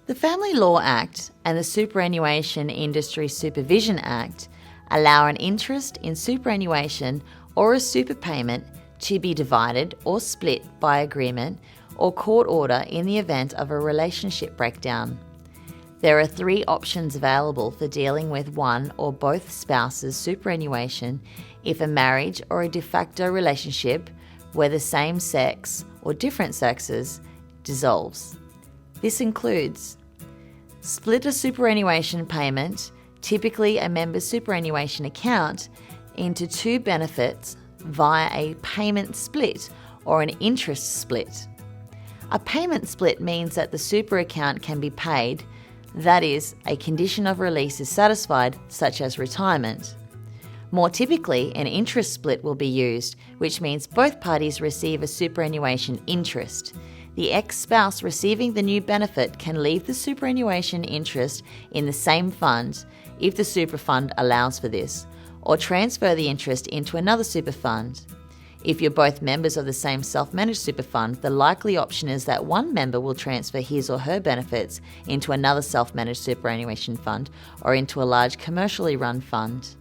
The Family Law Act and the Superannuation Industry Supervision Act allow an interest in superannuation or a super payment to be divided or split by agreement or court order in the event of a relationship breakdown. There are 3 options available for dealing with one or both spouses' superannuation if a marriage or a de facto relationship, whether same sex or different sexes, dissolves. This includes split a superannuation payment, typically a member's superannuation account, into 2 benefits via a payment split or an interest split. A payment split means that the super account can be paid, that is, a condition of release is satisfied, such as retirement. More typically, an interest split will be used, which means both parties receive a superannuation interest. The ex-spouse receiving the new benefit can leave the superannuation interest in the same fund if the super fund allows for this, or transfer the interest into another super fund. If you're both members of the same self-managed super fund, the likely option is that one member will transfer his or her benefits into another self-managed superannuation fund or into a large commercially run fund.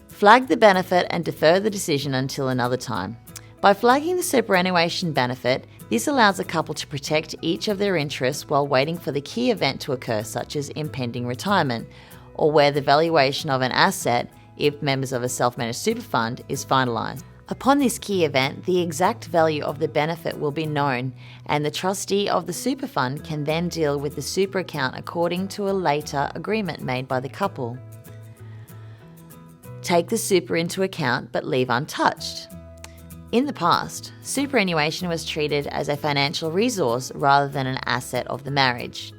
Flag the benefit and defer the decision until another time. By flagging the superannuation benefit, this allows a couple to protect each of their interests while waiting for the key event to occur, such as impending retirement, or where the valuation of an asset, if members of a self-managed super fund, is finalised. Upon this key event, the exact value of the benefit will be known, and the trustee of the super fund can then deal with the super account according to a later agreement made by the couple. Take the super into account but leave untouched. In the past, superannuation was treated as a financial resource rather than an asset of the marriage.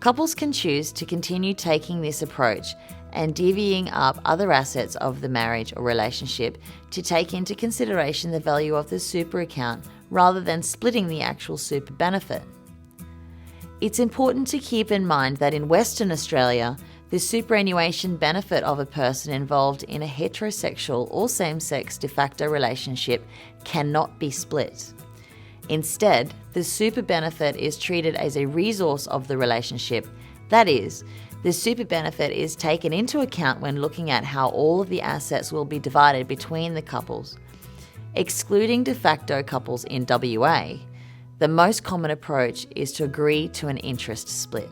Couples can choose to continue taking this approach and divvying up other assets of the marriage or relationship to take into consideration the value of the super account rather than splitting the actual super benefit. It's important to keep in mind that in Western Australia, the superannuation benefit of a person involved in a heterosexual or same-sex de facto relationship cannot be split. Instead, the super benefit is treated as a resource of the relationship. That is, the super benefit is taken into account when looking at how all of the assets will be divided between the couples. Excluding de facto couples in WA, the most common approach is to agree to an interest split.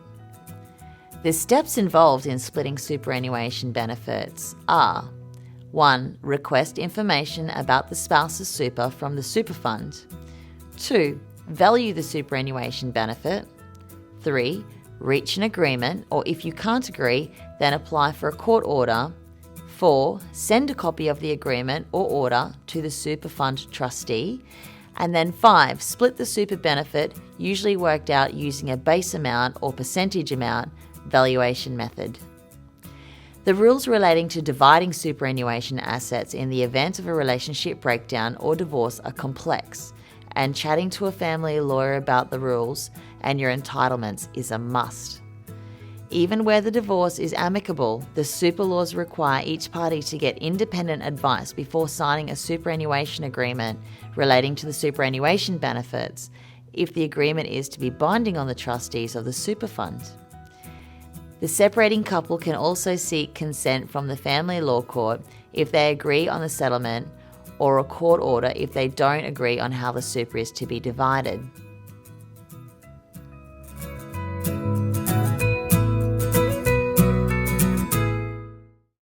The steps involved in splitting superannuation benefits are: 1. Request information about the spouse's super from the super fund. 2. Value the superannuation benefit. 3. Reach an agreement, or if you can't agree, then apply for a court order. 4. Send a copy of the agreement or order to the super fund trustee. And then 5. Split the super benefit, usually worked out using a base amount or percentage amount valuation method. The rules relating to dividing superannuation assets in the event of a relationship breakdown or divorce are complex, and chatting to a family lawyer about the rules and your entitlements is a must. Even where the divorce is amicable, the super laws require each party to get independent advice before signing a superannuation agreement relating to the superannuation benefits, if the agreement is to be binding on the trustees of the super fund. The separating couple can also seek consent from the family law court if they agree on the settlement, or a court order if they don't agree on how the super is to be divided.